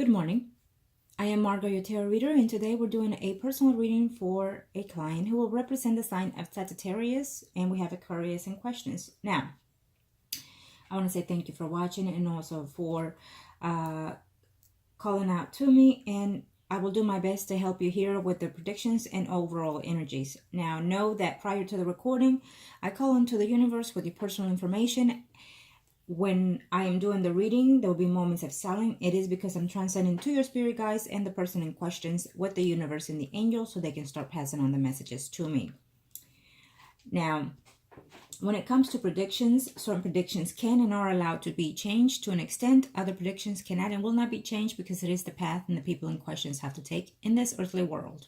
Good morning. I am Margourtarotreader, and today we're doing a personal reading for a client who will represent the sign of Sagittarius, and we have Aquarius and questions. Now, I want to say thank you for watching and also for calling out to me, and I will do my best to help you here with the predictions and overall energies. Now, know that prior to the recording, I call into the universe with your personal information. When I am doing the reading, there will be moments of silence. It is because I'm transcending to your spirit guides and the person in questions with the universe and the angels so they can start passing on the messages to me. Now, when it comes to predictions, certain predictions can and are allowed to be changed to an extent. Other predictions cannot and will not be changed because it is the path and the people in questions have to take in this earthly world.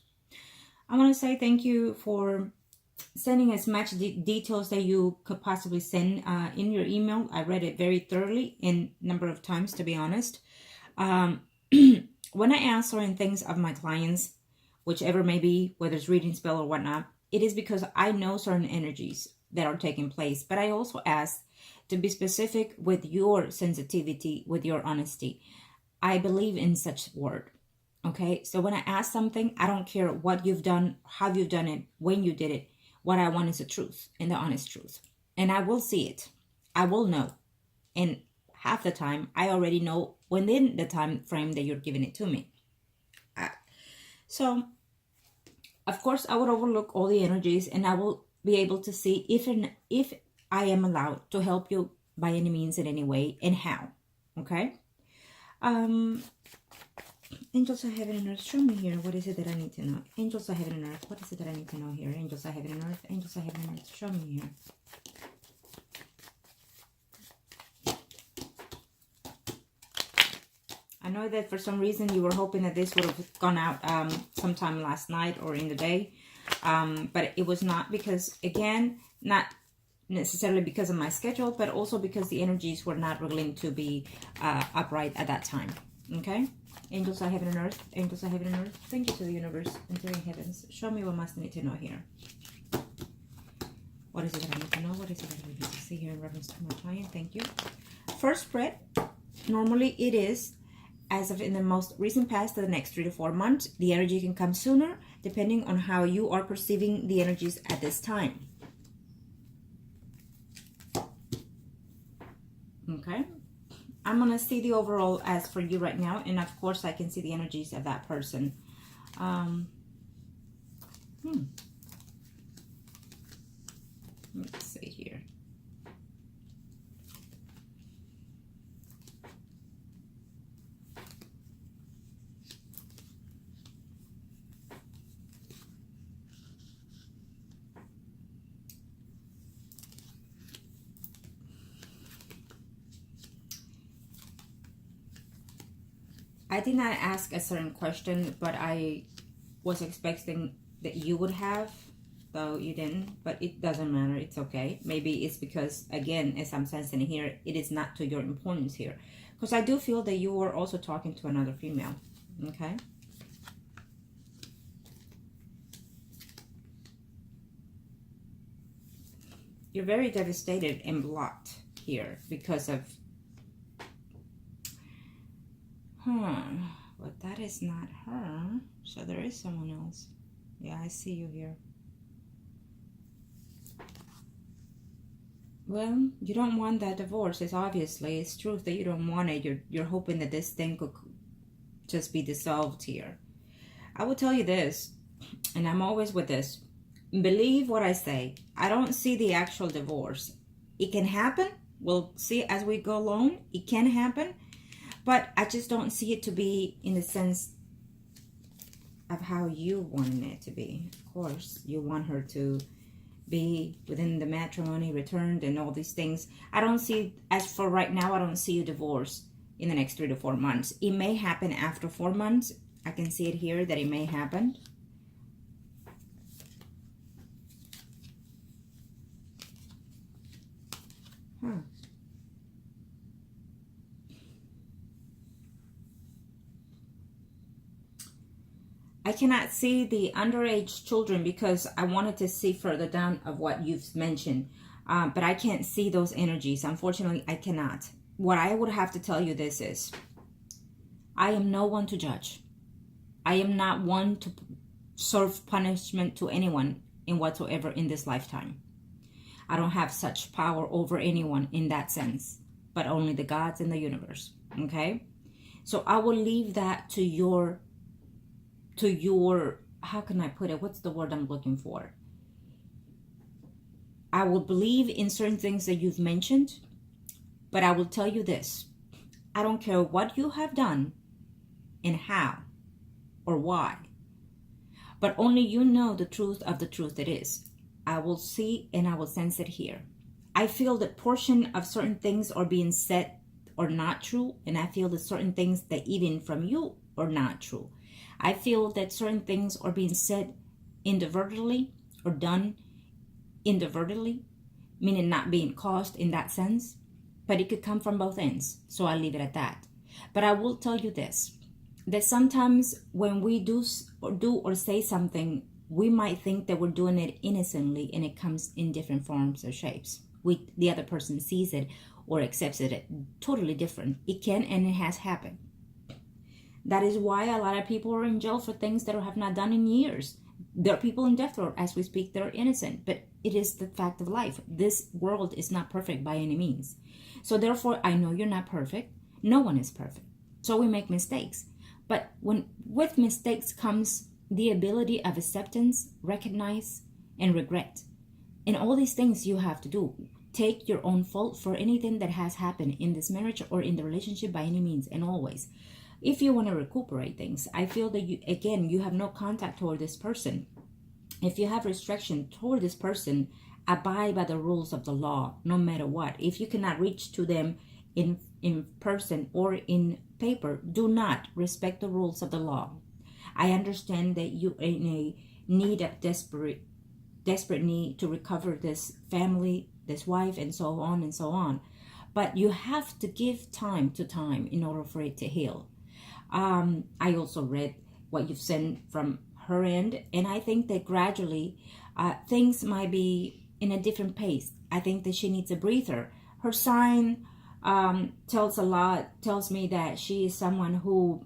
I want to say thank you for sending as much details that you could possibly send in your email. I read it very thoroughly in a number of times, to be honest. When I ask certain things of my clients, whichever may be, whether it's reading spell or whatnot, it is because I know certain energies that are taking place. But I also ask to be specific with your sensitivity, with your honesty. I believe in such word. Okay, so when I ask something, I don't care what you've done, how you've done it, when you did it. What I want is the truth and the honest truth. And I will see it. I will know. And half the time, I already know within the time frame that you're giving it to me. So, of course, I would overlook all the energies and I will be able to see if I am allowed to help you by any means in any way and how. Okay? Angels of heaven and earth, show me here. What is it that I need to know? Angels of heaven and earth, what is it that I need to know here? Angels of heaven and earth, angels of heaven and earth, show me here. I know that for some reason you were hoping that this would have gone out sometime last night or in the day. But it was not because, again, not necessarily because of my schedule, but also because the energies were not willing to be upright at that time. Okay? Angels of heaven and earth, angels of heaven and earth, thank you to the universe and to the heavens. Show me what must I need to know here. What is it that I need to know? What is it that I need to see here in reference to my client? Thank you. First spread, normally it is as of in the most recent past to the next 3 to 4 months. The energy can come sooner depending on how you are perceiving the energies at this time. Okay. I'm going to see the overall as for you right now. And of course, I can see the energies of that person. Let's see here. I did not ask a certain question, but I was expecting that you would have, though you didn't, but it doesn't matter. It's okay. Maybe it's because, again, as I'm sensing here, it is not to your importance here. Because I do feel that you were also talking to another female, okay? You're very devastated and blocked here because of but that is not her. So there is someone else. Yeah, I see you here. Well, you don't want that divorce. It's truth that you don't want it. You're hoping that this thing could just be dissolved here. I will tell you this, and I'm always with this. Believe what I say. I don't see the actual divorce. It can happen. We'll see as we go along. It can happen. But I just don't see it to be in the sense of how you wanted it to be. Of course, you want her to be within the matrimony, returned, and all these things. I don't see, as for right now, I don't see a divorce in the next 3 to 4 months. It may happen after 4 months. I can see it here that it may happen. I cannot see the underage children because I wanted to see further down of what you've mentioned. But I can't see those energies. Unfortunately, I cannot. What I would have to tell you this is, I am no one to judge. I am not one to serve punishment to anyone in whatsoever in this lifetime. I don't have such power over anyone in that sense, but only the gods in the universe. Okay? So I will leave that to your, how can I put it? What's the word I'm looking for? I will believe in certain things that you've mentioned, but I will tell you this. I don't care what you have done and how or why, but only you know the truth of the truth it is. I will see and I will sense it here. I feel that portion of certain things are being said or not true, and I feel that certain things that even from you are not true. I feel that certain things are being said inadvertently or done inadvertently, meaning not being caused in that sense, but it could come from both ends. So I'll leave it at that. But I will tell you this, that sometimes when we do or say something, we might think that we're doing it innocently, and it comes in different forms or shapes. The other person sees it or accepts it totally different. It can, and it has happened. That is why a lot of people are in jail for things that have not done in years. There are people in death row as we speak that are innocent, but it is the fact of life. This world is not perfect by any means. So therefore, I know you're not perfect. No one is perfect. So we make mistakes. But with mistakes comes the ability of acceptance, recognize, and regret. And all these things you have to do. Take your own fault for anything that has happened in this marriage or in the relationship by any means and always. If you want to recuperate things, I feel that you have no contact toward this person. If you have restriction toward this person, abide by the rules of the law, no matter what. If you cannot reach to them in person or in paper, do not respect the rules of the law. I understand that you are in a need of desperate need to recover this family, this wife, and so on and so on. But you have to give time to time in order for it to heal. I also read what you've sent from her end, and I think that gradually things might be in a different pace. I think that she needs a breather. Her sign tells me that she is someone who,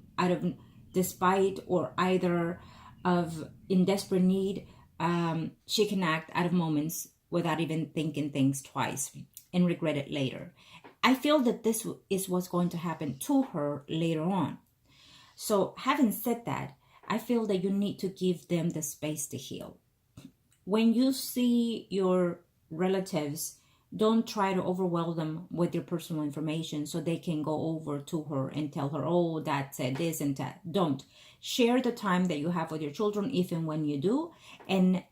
despite or either of in desperate need, she can act out of moments without even thinking things twice and regret it later. I feel that this is what's going to happen to her later on. So having said that, I feel that you need to give them the space to heal. When you see your relatives, don't try to overwhelm them with your personal information so they can go over to her and tell her, oh, that said this and that. Don't. Share the time that you have with your children, if and when you do, and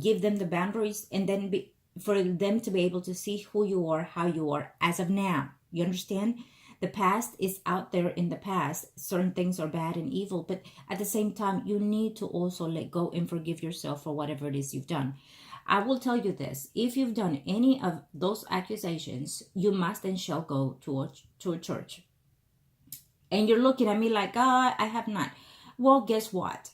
give them the boundaries, and then for them to be able to see who you are, how you are as of now. You understand? The past is out there in the past. Certain things are bad and evil, but at the same time, you need to also let go and forgive yourself for whatever it is you've done. I will tell you this. If you've done any of those accusations, you must and shall go to a church. And you're looking at me like, I have not. Well, guess what?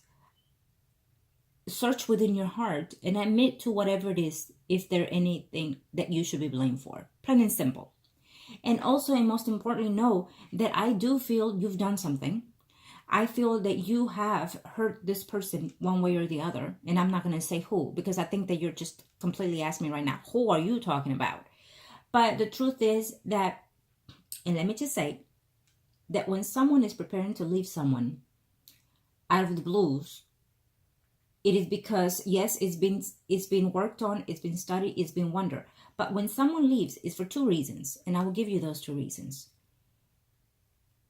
Search within your heart and admit to whatever it is, if there anything that you should be blamed for. Plain and simple. And also, and most importantly, know that I do feel you've done something. I feel that you have hurt this person one way or the other. And I'm not going to say who, because I think that you're just completely asking me right now, who are you talking about? But the truth is that, and let me just say, that when someone is preparing to leave someone out of the blues, it is because, yes, it's been worked on, it's been studied, it's been wondered. But when someone leaves, it's for two reasons, and I will give you those two reasons.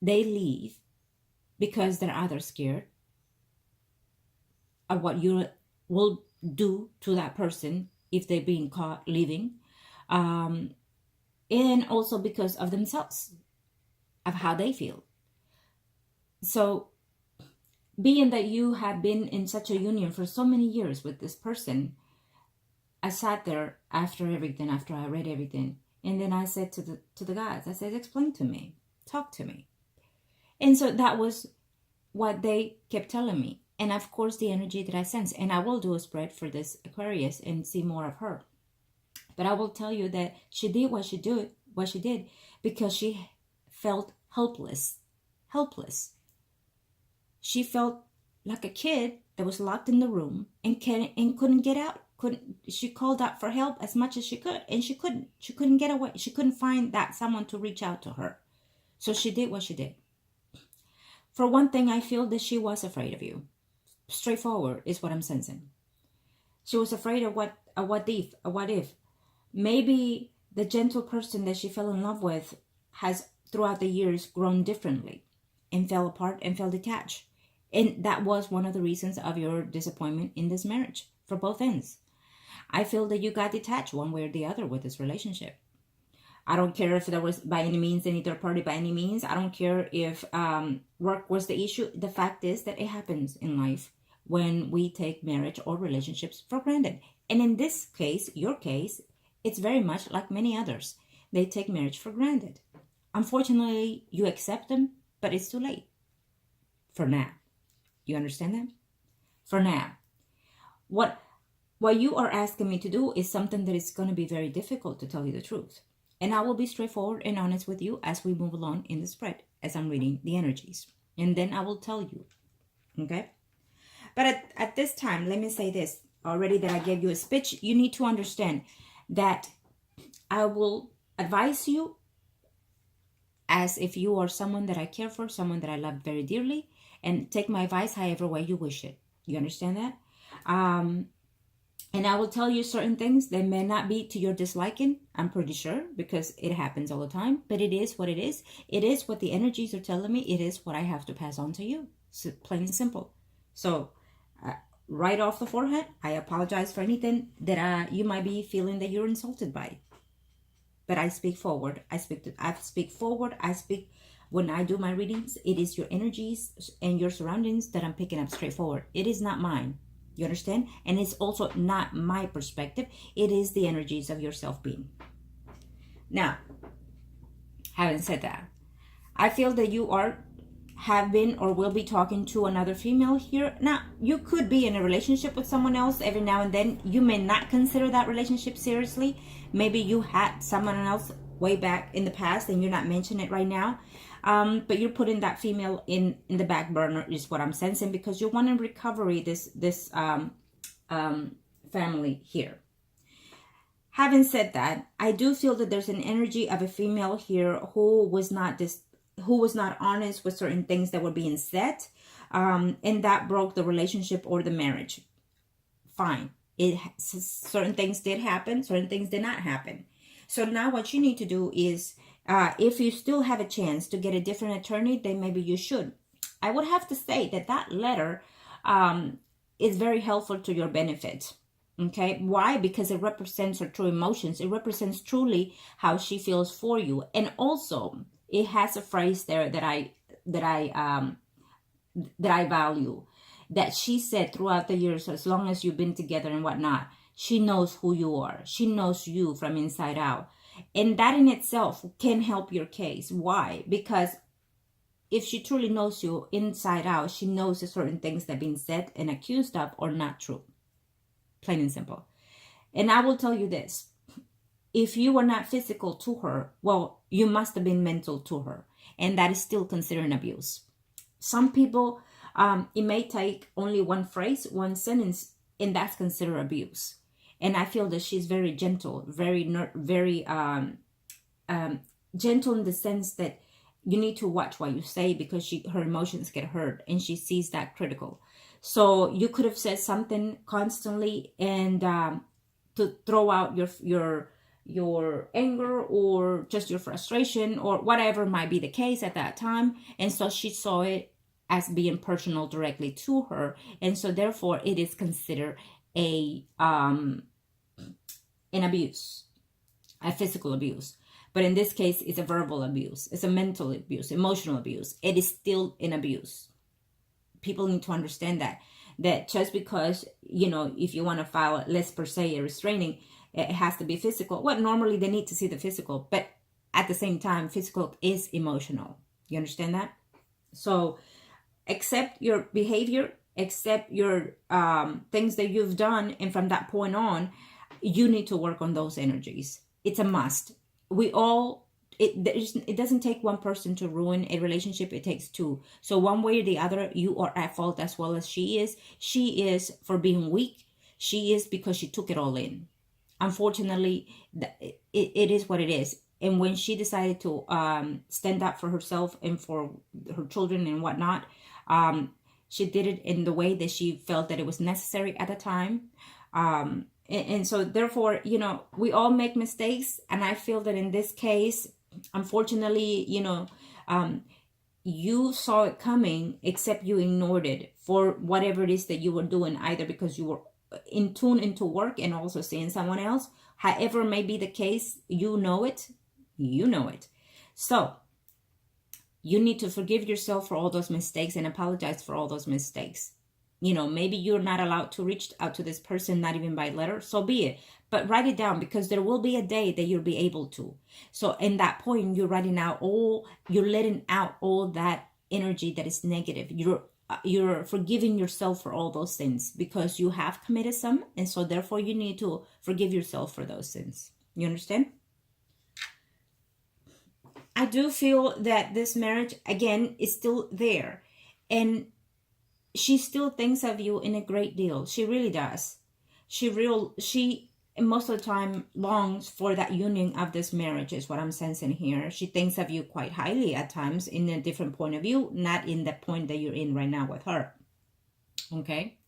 They leave because they're either scared of what you will do to that person if they're being caught leaving, and also because of themselves, of how they feel. So, being that you have been in such a union for so many years with this person, I sat there after I read everything, and then I said to the guys, I said, explain to me, talk to me. And so that was what they kept telling me. And of course, the energy that I sense, and I will do a spread for this Aquarius and see more of her. But I will tell you that she did what she did because she felt helpless helpless. She felt like a kid that was locked in the room and couldn't get out. She called out for help as much as she could, and she couldn't get away. She couldn't find that someone to reach out to her. So she did what she did. For one thing, I feel that she was afraid of you. Straightforward is what I'm sensing. She was afraid of what if. Maybe the gentle person that she fell in love with has throughout the years grown differently and fell apart and fell detached. And that was one of the reasons of your disappointment in this marriage for both ends. I feel that you got detached one way or the other with this relationship. I don't care if there was by any means any third party by any means. I don't care if work was the issue. The fact is that it happens in life when we take marriage or relationships for granted. And in this case, your case, it's very much like many others. They take marriage for granted. Unfortunately, you accept them, but it's too late. For now. You understand that? For now. What you are asking me to do is something that is going to be very difficult, to tell you the truth. And I will be straightforward and honest with you as we move along in the spread, as I'm reading the energies. And then I will tell you. Okay? But at this time, let me say this. Already that I gave you a speech, you need to understand that I will advise you as if you are someone that I care for, someone that I love very dearly, and take my advice however way you wish it. You understand that? And I will tell you certain things that may not be to your disliking, I'm pretty sure, because it happens all the time. But it is what it is. It is what the energies are telling me. It is what I have to pass on to you. So, plain and simple. So, right off the forehead, I apologize for anything that you might be feeling that you're insulted by. But I speak forward. I speak forward. When I do my readings, it is your energies and your surroundings that I'm picking up straightforward. It is not mine. You understand? And it's also not my perspective. It is the energies of your self-being. Now, having said that, I feel that you have been or will be talking to another female here. Now, you could be in a relationship with someone else every now and then. You may not consider that relationship seriously. Maybe you had someone else way back in the past and you're not mentioning it right now. But you're putting that female in the back burner is what I'm sensing, because you want to recovery this family here. Having said that, I do feel that there's an energy of a female here who was not honest with certain things that were being said, and that broke the relationship or the marriage. Fine. Certain things did happen, certain things did not happen. So now what you need to do is, if you still have a chance to get a different attorney, then maybe you should. I would have to say that letter is very helpful to your benefit. Okay, why? Because it represents her true emotions. It represents truly how she feels for you, and also it has a phrase there that I value. That she said throughout the years, as long as you've been together and whatnot, she knows who you are. She knows you from inside out. And that in itself can help your case. Why? Because if she truly knows you inside out, she knows the certain things that have been said and accused of are not true. Plain and simple. And I will tell you this. If you were not physical to her, well, you must have been mental to her. And that is still considered abuse. Some people, it may take only one phrase, one sentence, and that's considered abuse. And I feel that she's very gentle, very gentle in the sense that you need to watch what you say, because her emotions get hurt and she sees that critical. So you could have said something constantly and to throw out your anger or just your frustration or whatever might be the case at that time. And so she saw it as being personal directly to her. And so therefore it is considered an abuse, a physical abuse. But in this case, it's a verbal abuse. It's a mental abuse, emotional abuse. It is still an abuse. People need to understand that just because, if you want to file, let's per se, a restraining, it has to be physical. Well, normally they need to see the physical, but at the same time, physical is emotional. You understand that? So accept your behavior, accept your things that you've done. And from that point on, you need to work on those energies. It's a must. We all it doesn't take one person to ruin a relationship. It takes two. So one way or the other, you are at fault as well as she is. She is for being weak. She is because she took it all in. Unfortunately, it is what it is. And when she decided to stand up for herself and for her children and whatnot, she did it in the way that she felt that it was necessary at the time. And so therefore, you know, we all make mistakes. And I feel that in this case, unfortunately, you know, you saw it coming, except you ignored it for whatever it is that you were doing, either because you were in tune into work and also seeing someone else. However may be the case, you know it. You know it. So you need to forgive yourself for all those mistakes and apologize for all those mistakes. You know, maybe you're not allowed to reach out to this person, not even by letter. So be it. But write it down, because there will be a day that you'll be able to. So in that point, you're writing out you're letting out all that energy that is negative. You're forgiving yourself for all those sins, because you have committed some. And so therefore you need to forgive yourself for those sins. You understand? I do feel that this marriage, again, is still there. And she still thinks of you in a great deal. She really does. She most of the time longs for that union of this marriage, is what I'm sensing here. She thinks of you quite highly at times, in a different point of view, not in the point that you're in right now with her. Okay?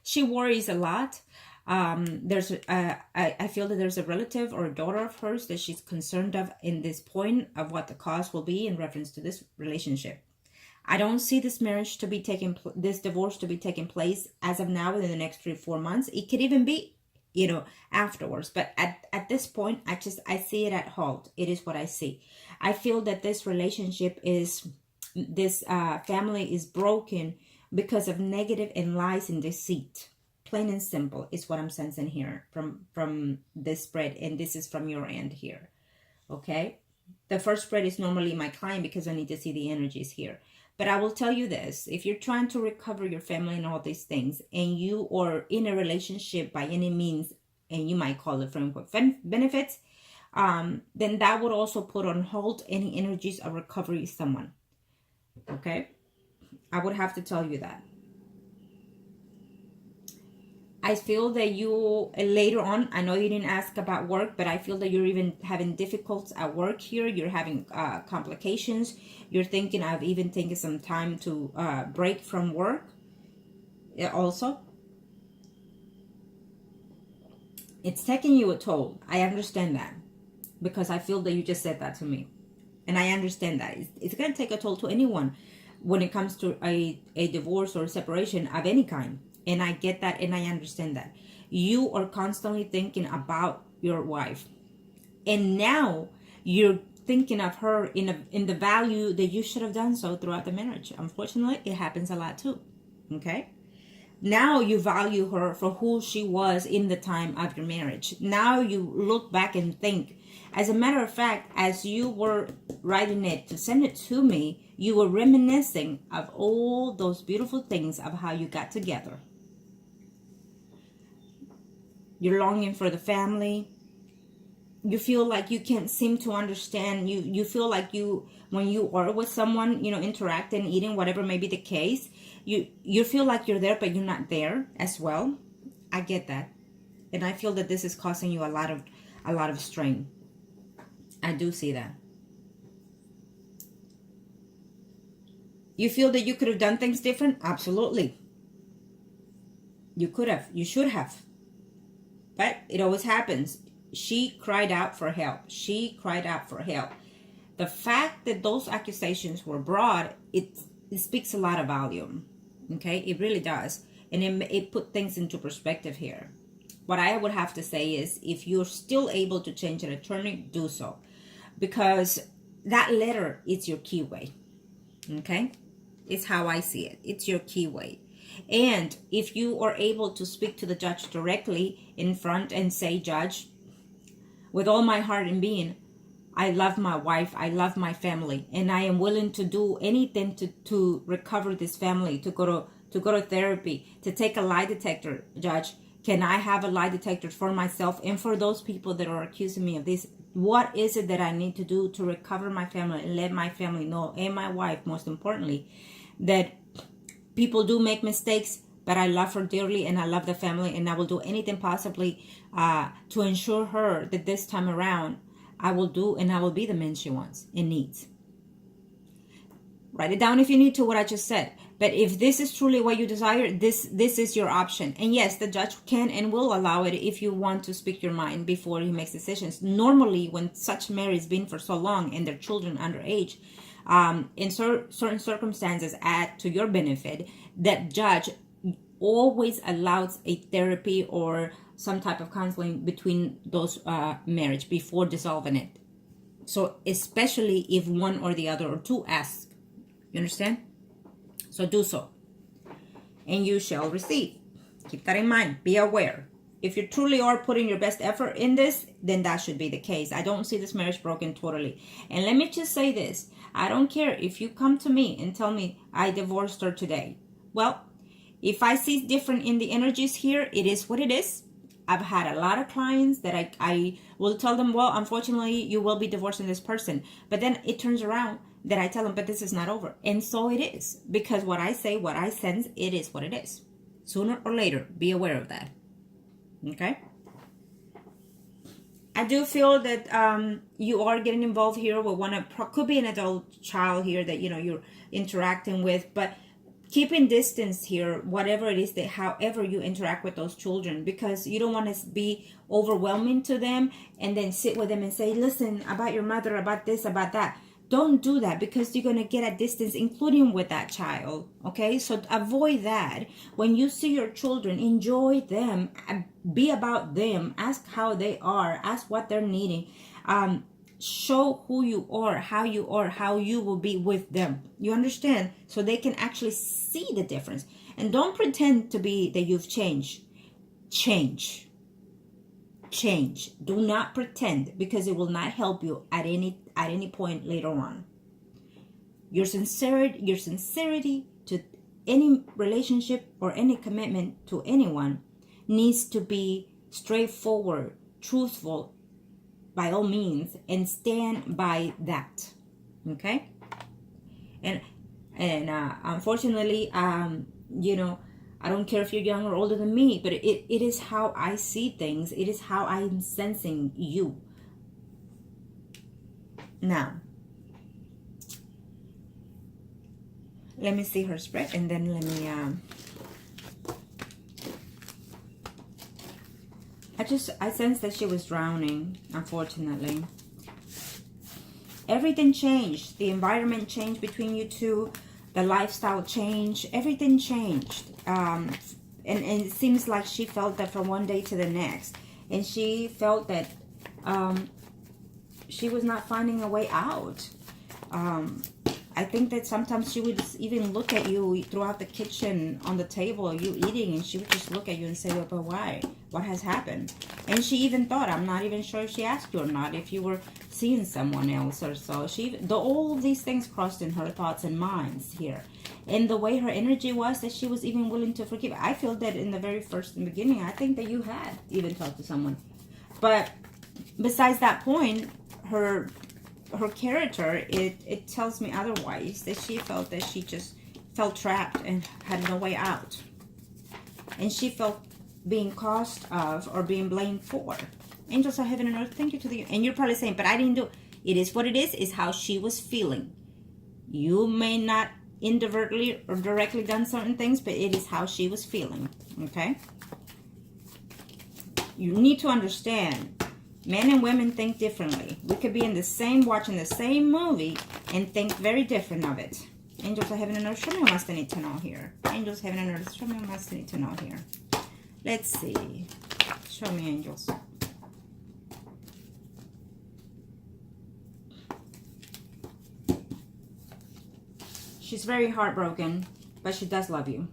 She worries a lot. I feel that there's a relative or a daughter of hers that she's concerned of in this point of what the cause will be in reference to this relationship. I don't see this marriage to be this divorce to be taking place as of now within the next 3 or 4 months. It could even be, you know, afterwards. But at this point, I see it at halt. It is what I see. I feel that this relationship this family is broken because of negative and lies and deceit. Plain and simple is what I'm sensing here from this spread. And this is from your end here. Okay. The first spread is normally my client, because I need to see the energies here. But I will tell you this, if you're trying to recover your family and all these things, and you are in a relationship by any means, and you might call it friend with benefits, then that would also put on hold any energies of recovery someone. Okay? I would have to tell you that. I feel that you, later on, I know you didn't ask about work, but I feel that you're even having difficulties at work here. You're having complications. You're thinking of even taking some time to break from work. Also, it's taking you a toll. I understand that, because I feel that you just said that to me. And I understand that. It's going to take a toll to anyone when it comes to a divorce or a separation of any kind. And I get that, and I understand that. You are constantly thinking about your wife. And now you're thinking of her in the value that you should have done so throughout the marriage. Unfortunately, it happens a lot too. Okay? Now you value her for who she was in the time of your marriage. Now you look back and think. As a matter of fact, as you were writing it to send it to me, you were reminiscing of all those beautiful things of how you got together. You're longing for the family. You feel like you can't seem to understand. You feel like when you are with someone, you know, interacting, eating, whatever may be the case, you feel like you're there, but you're not there as well. I get that. And I feel that this is causing you a lot of strain. I do see that. You feel that you could have done things different? Absolutely. You could have. You should have. But it always happens. She cried out for help. She cried out for help. The fact that those accusations were brought, it speaks a lot of volume. Okay? It really does. And it put things into perspective here. What I would have to say is, if you're still able to change an attorney, do so. Because that letter is your key way. Okay? It's how I see it. It's your key way. And if you are able to speak to the judge directly in front and say, Judge, with all my heart and being, I love my wife, I love my family, and I am willing to do anything to recover this family, to go to therapy, to take a lie detector. Judge, can I have a lie detector for myself and for those people that are accusing me of this What is it that I need to do to recover my family and let my family know, and my wife, most importantly, that people do make mistakes, but I love her dearly and I love the family, and I will do anything possibly to ensure her that this time around I will do and I will be the man she wants and needs. Write it down if you need to, what I just said. But if this is truly what you desire, this is your option. And yes, the judge can and will allow it if you want to speak your mind before he makes decisions. Normally, when such marriage has been for so long and their children underage, in certain circumstances add to your benefit, that judge always allows a therapy or some type of counseling between those marriage before dissolving it. So especially if one or the other or two ask. You understand? So do so. And you shall receive. Keep that in mind. Be aware. If you truly are putting your best effort in this, then that should be the case. I don't see this marriage broken totally. And let me just say this. I don't care if you come to me and tell me I divorced her today. Well, if I see different in the energies here, it is what it is. I've had a lot of clients that I will tell them, well, unfortunately, you will be divorcing this person. But then it turns around that I tell them, but this is not over. And so it is. Because what I say, what I sense, it is what it is. Sooner or later, be aware of that. Okay? I do feel that you are getting involved here with could be an adult child here that, you're interacting with. But keeping distance here, whatever it is, that however you interact with those children, because you don't want to be overwhelming to them and then sit with them and say, listen, about your mother, about this, about that. Don't do that, because you're going to get a distance, including with that child. Okay, so avoid that. When you see your children, enjoy them, be about them, ask how they are, ask what they're needing. Show who you are, how you will be with them. You understand? So they can actually see the difference. And don't pretend to be that you've changed. Change. Do not pretend, because it will not help you at any point later on. Your sincerity to any relationship or any commitment to anyone needs to be straightforward, truthful, by all means, and stand by that. Okay? And unfortunately, I don't care if you're younger or older than me, but it is how I see things. It is how I'm sensing you. Now, let me see her spread, and then let me I sense that she was drowning, unfortunately. Everything changed. The environment changed between you two. The lifestyle changed. Everything changed. And it seems like she felt that from one day to the next. And she felt that she was not finding a way out. I think that sometimes she would even look at you throughout the kitchen on the table, you eating, and she would just look at you and say, well, but why? What has happened? And she even thought, I'm not even sure if she asked you or not, if you were seeing someone else or so. All of these things crossed in her thoughts and minds here. And the way her energy was, that she was even willing to forgive. I feel that in the very first beginning, I think that you had even talked to someone. But besides that point, her character, it tells me otherwise, that she felt that she just felt trapped and had no way out. And she felt being caused of or being blamed for. Angels of heaven and earth, thank you to the... And you're probably saying, but I didn't do it. It is what it is how she was feeling. You may not inadvertently or directly done certain things, but it is how she was feeling. Okay? You need to understand, men and women think differently. We could be in the same, watching the same movie and think very different of it. Angels of heaven and earth, show me what else I need to know here. Angels of heaven and earth, show me what else I need to know here. Let's see. Show me, angels. She's very heartbroken, but she does love you.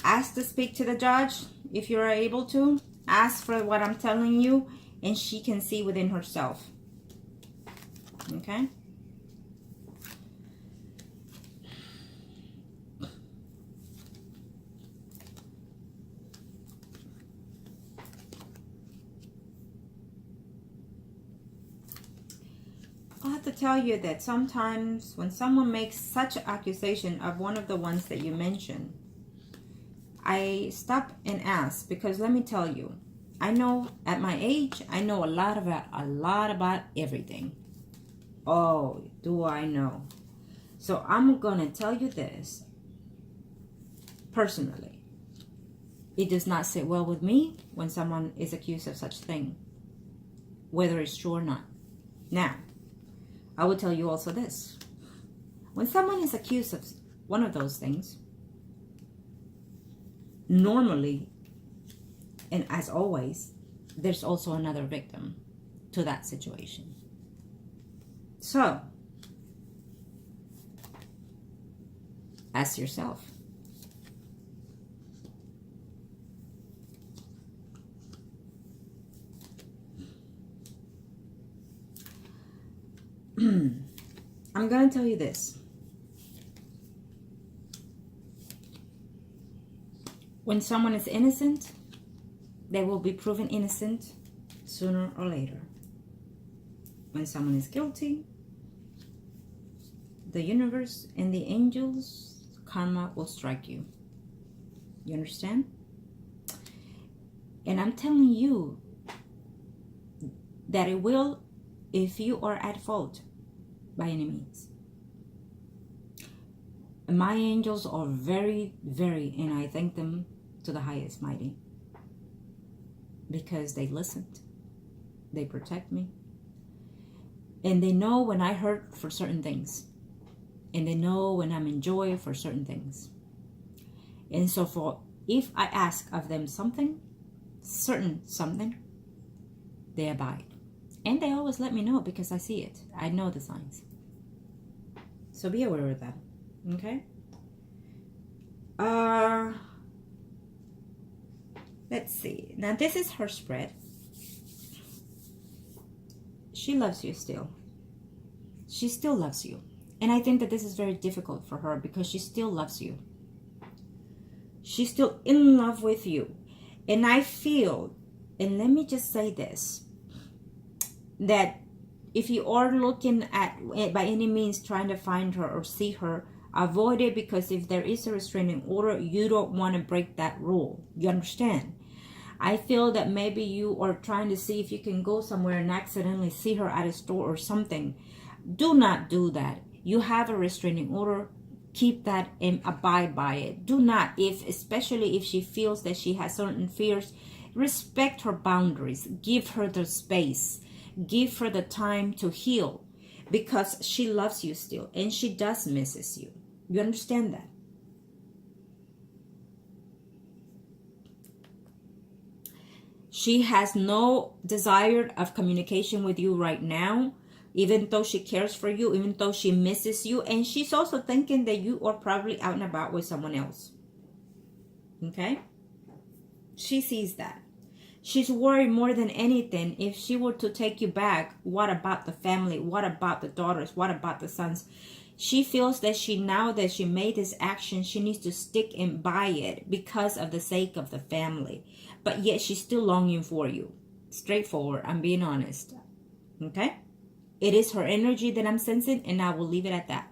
Ask to speak to the judge if you are able to. Ask for what I'm telling you, and she can see within herself. Okay? have to tell you that sometimes when someone makes such an accusation of one of the ones that you mentioned, I stop and ask, because let me tell you, I know at my age, I know a lot about everything. Oh, do I know? So I'm gonna tell you this personally. It does not sit well with me when someone is accused of such thing, whether it's true or not. Now, I will tell you also this. When someone is accused of one of those things, normally, and as always, there's also another victim to that situation. So, ask yourself, I'm going to tell you this. When someone is innocent, they will be proven innocent sooner or later. When someone is guilty, the universe and the angels, karma will strike you. You understand? And I'm telling you that it will, if you are at fault by any means. My angels are very, very, and I thank them to the highest mighty, because they listened, they protect me, and they know when I hurt for certain things, and they know when I'm in joy for certain things. And so for if I ask of them something, certain something, they abide. And they always let me know, because I see it. I know the signs. So be aware of that. Okay? Let's see. Now this is her spread. She loves you still. She still loves you. And I think that this is very difficult for her, because she still loves you. She's still in love with you. And I feel, and let me just say this, that if you are looking at, by any means, trying to find her or see her, avoid it, because if there is a restraining order, you don't want to break that rule. You understand? I feel that maybe you are trying to see if you can go somewhere and accidentally see her at a store or something. Do not do that. You have a restraining order. Keep that and abide by it. Do not, especially if she feels that she has certain fears, respect her boundaries. Give her the space. Give her the time to heal, because she loves you still, and she does misses you. You understand that? She has no desire of communication with you right now, even though she cares for you, even though she misses you, and she's also thinking that you are probably out and about with someone else. Okay? She sees that. She's worried more than anything, if she were to take you back, what about the family? What about the daughters? What about the sons? She feels that now that she made this action, she needs to stick and by it because of the sake of the family. But yet she's still longing for you. Straightforward. I'm being honest. Okay? It is her energy that I'm sensing, and I will leave it at that.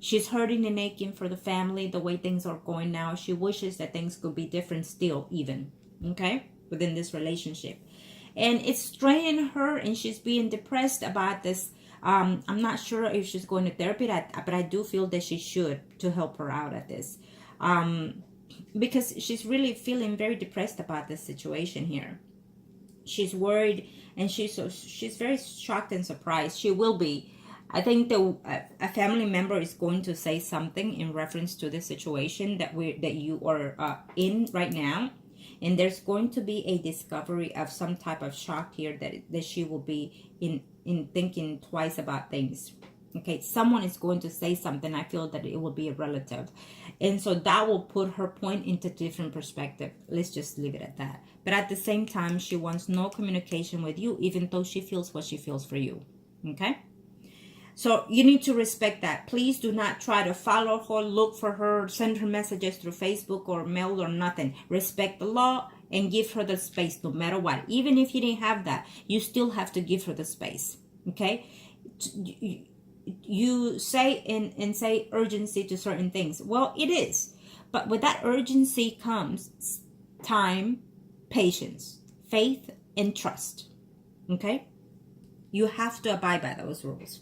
She's hurting and aching for the family, the way things are going now. She wishes that things could be different still, even. Okay? Within this relationship, and it's straining her, and she's being depressed about this. I'm not sure if she's going to therapy, but I do feel that she should, to help her out at this, because she's really feeling very depressed about this situation here. She's worried, and she's very shocked and surprised. She will be. I think that a family member is going to say something in reference to this situation that you are in right now. And there's going to be a discovery of some type of shock here that she will be in thinking twice about things. Okay, someone is going to say something. I feel that it will be a relative. And so that will put her point into different perspective. Let's just leave it at that. But at the same time, she wants no communication with you, even though she feels what she feels for you. Okay? So you need to respect that. Please do not try to follow her, look for her, send her messages through Facebook or mail or nothing. Respect the law and give her the space no matter what. Even if you didn't have that, you still have to give her the space. Okay? You say and say urgency to certain things. Well, it is. But with that urgency comes time, patience, faith, and trust. Okay? You have to abide by those rules.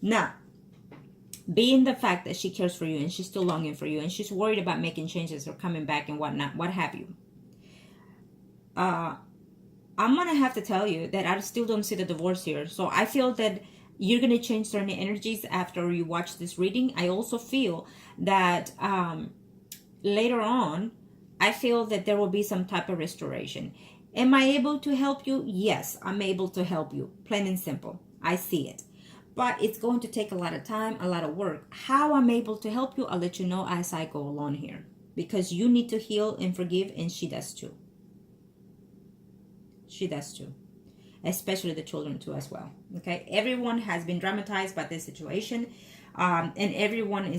Now, being the fact that she cares for you and she's still longing for you and she's worried about making changes or coming back and whatnot, what have you. I'm going to have to tell you that I still don't see the divorce here. So I feel that you're going to change certain energies after you watch this reading. I also feel that later on, I feel that there will be some type of restoration. Am I able to help you? Yes, I'm able to help you. Plain and simple. I see it. But it's going to take a lot of time, a lot of work. How I'm able to help you, I'll let you know as I go along here. Because you need to heal and forgive, and she does too. She does too. Especially the children too as well. Okay? Everyone has been dramatized by this situation. And everyone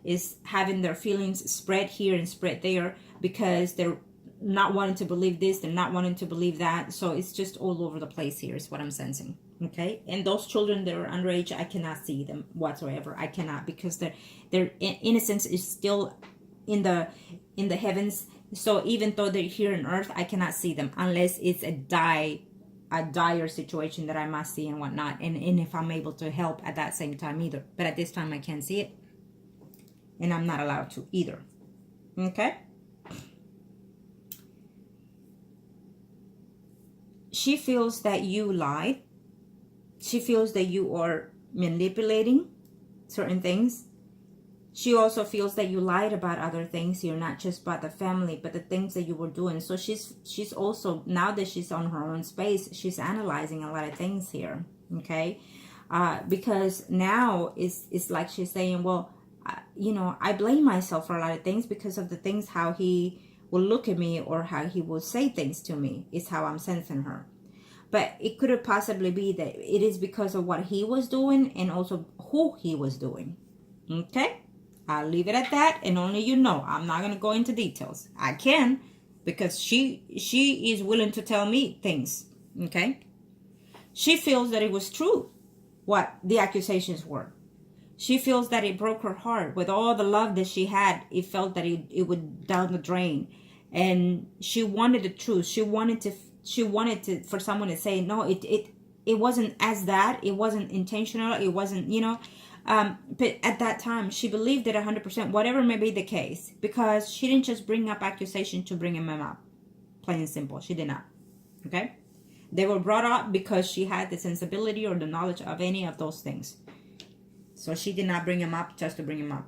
is having their feelings spread here and spread there because they're not wanting to believe this, they're not wanting to believe that. So it's just all over the place here is what I'm sensing. Okay? And those children that are underage, I cannot see them whatsoever. I cannot, because their innocence is still in the heavens. So even though they're here on earth, I cannot see them unless it's a dire situation that I must see and whatnot, and if I'm able to help at that same time either. But at this time I can't see it, and I'm not allowed to either. Okay? She feels that you lied. She feels that you are manipulating certain things. She also feels that you lied about other things here, not just about the family, but the things that you were doing. So she's also, now that she's on her own space, she's analyzing a lot of things here, okay? Because now it's like she's saying, well, I blame myself for a lot of things because of the things how he will look at me or how he will say things to me is how I'm sensing her. But it could have possibly be that it is because of what he was doing and also who he was doing, okay? I'll leave it at that, and only you know. I'm not going to go into details. I can, because she is willing to tell me things, okay? She feels that it was true, what the accusations were. She feels that it broke her heart. With all the love that she had, it felt that it would down the drain. And she wanted the truth. She wanted to for someone to say, no, it wasn't as that. It wasn't intentional. It wasn't, but at that time, she believed it 100%, whatever may be the case, because she didn't just bring up accusation to bring him up. Plain and simple. She did not. Okay? They were brought up because she had the sensibility or the knowledge of any of those things. So she did not bring him up just to bring him up.